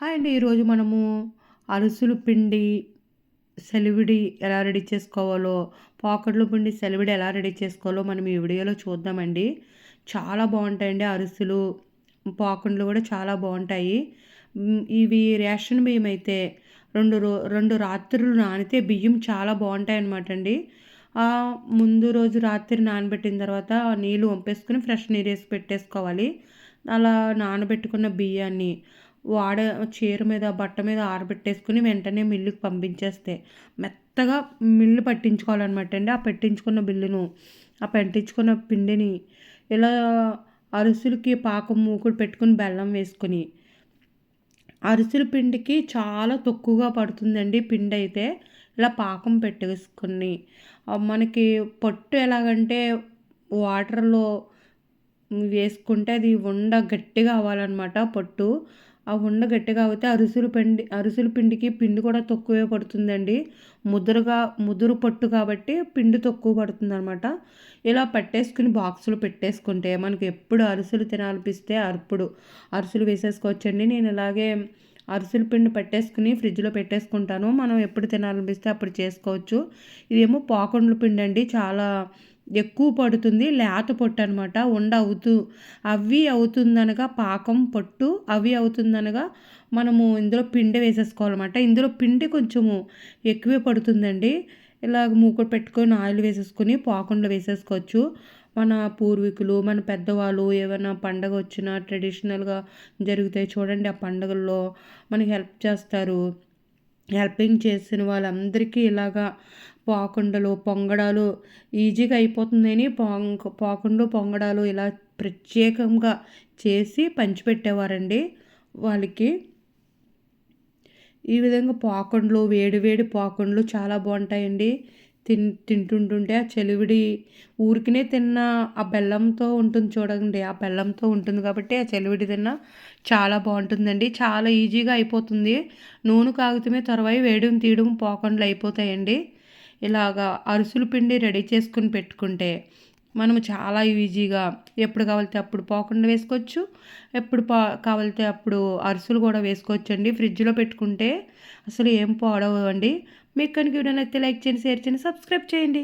Hi అండి. ఈరోజు మనము అరిసెలు పిండి సెలివిడి ఎలా రెడీ చేసుకోవాలో, పాకెట్‌లో పిండి సెలివిడి ఎలా రెడీ చేసుకోవాలో మనం ఈ వీడియోలో చూద్దామండి. చాలా బావుంటాయండి అరిసెలు, పాకుండలు కూడా చాలా బావుంటాయి. ఇవి రేషన్ బియ్యం అయితే 2 రాత్రులు నానితే బియ్యం చాలా బావుంటాయన్నమాట అండి. ముందు రోజు రాత్రి నానబెట్టిన తర్వాత నీళ్ళు వంపేసుకొని ఫ్రెష్ నీరేసి పెట్టేసుకోవాలి. అలా నానబెట్టుకున్న బియ్యాన్ని వాడ చీర మీద, బట్ట మీద ఆరబెట్టేసుకొని వెంటనే మిల్లుకి పంపించేస్తే మెత్తగా మిల్లు పట్టించుకోవాలనమాట అండి. ఆ పట్టించుకున్న పిండిని ఇలా అరిసెలకి పాకం మూకుడు పెట్టుకొని బెల్లం వేసుకొని, అరిసెల పిండికి చాలా తక్కువగా పడుతుందండి పిండైతే. ఇలా పాకం పెట్టేసుకొని మనకి పొట్టు ఎలాగంటే వాటర్‌లో వేసుకుంటే అది ఉండ గట్టిగా అవ్వాలనమాట పొట్టు. ఆ ఉండ గట్టిగా అవుతే అరిసెల పిండికి పిండి కూడా తక్కువే పడుతుందండి. ముదురు పొట్టు కాబట్టి పిండి తక్కువ పడుతుందనమాట. ఇలా పట్టేసుకొని బాక్స్‌లో పెట్టేసుకుంటే మనకి ఎప్పుడు అరిసెలు తినాలనిపిస్తే అప్పుడు అరిసెలు వేసేసుకోవచ్చండి. నేను ఇలాగే అరిసెల పిండి పట్టేసుకొని ఫ్రిడ్జ్‌లో పెట్టేసుకుంటాను. మనం ఎప్పుడు తినాలనిపిస్తే అప్పుడు చేసుకోవచ్చు. ఇదేమో పాకుండల పిండండి. చాలా ఎక్కువ పడుతుంది. లేత పొట్టనమాట. అవి అవుతుందనగా పాకం పొట్టు, అవి అవుతుందనగా మనము ఇందులో పిండి వేసేసుకోవాలన్నమాట. ఇందులో పిండి కొంచెము ఎక్కువే పడుతుందండి. ఇలాగ మూకుడు పెట్టుకొని ఆయిల్ వేసేసుకొని పాకుండలో వేసేసుకోవచ్చు. మన పూర్వీకులు, మన పెద్దవాళ్ళు ఏమైనా పండగొచ్చినా ట్రెడిషనల్‌గా జరుగుతాయి చూడండి. ఆ పండుగల్లో మనకి హెల్ప్ చేస్తారు. హెల్పింగ్ చేసిన వాళ్ళందరికీ ఇలాగా పాకుండలు, పొంగడాలు ఈజీగా అయిపోతుందని పొంగడాలు ఇలా ప్రత్యేకంగా చేసి పంచిపెట్టేవారండి వాళ్ళకి. ఈ విధంగా పాకుండలు, వేడి వేడి పాకుండలు చాలా బావుంటాయండి. తింటుంటుంటే ఆ చెలివిడి ఊరికనే తిన్న ఆ బెల్లంతో ఉంటుంది చూడండి. ఆ బెల్లంతో ఉంటుంది కాబట్టి ఆ చెలివిడి తిన్నా చాలా బావుంటుందండి. చాలా ఈజీగా అయిపోతుంది. నూనె కాగితమే తరువాయి వేయడం, తీయడం పాకుండలు అయిపోతాయండి. ఇలాగా అరిసెల పిండి రెడీ చేసుకొని పెట్టుకుంటే మనము చాలా ఈజీగా ఎప్పుడు కావాలితే అప్పుడు పాకుండలు వేసుకోవచ్చు. ఎప్పుడు కావాలితే అప్పుడు అరిసెలు కూడా వేసుకోవచ్చండి. ఫ్రిడ్జ్‌లో పెట్టుకుంటే అసలు ఏం పాడవవండి. మీకు కనుక వీడియో నచ్చితే లైక్ చేయండి, షేర్ చేయండి, సబ్స్క్రైబ్ చేయండి.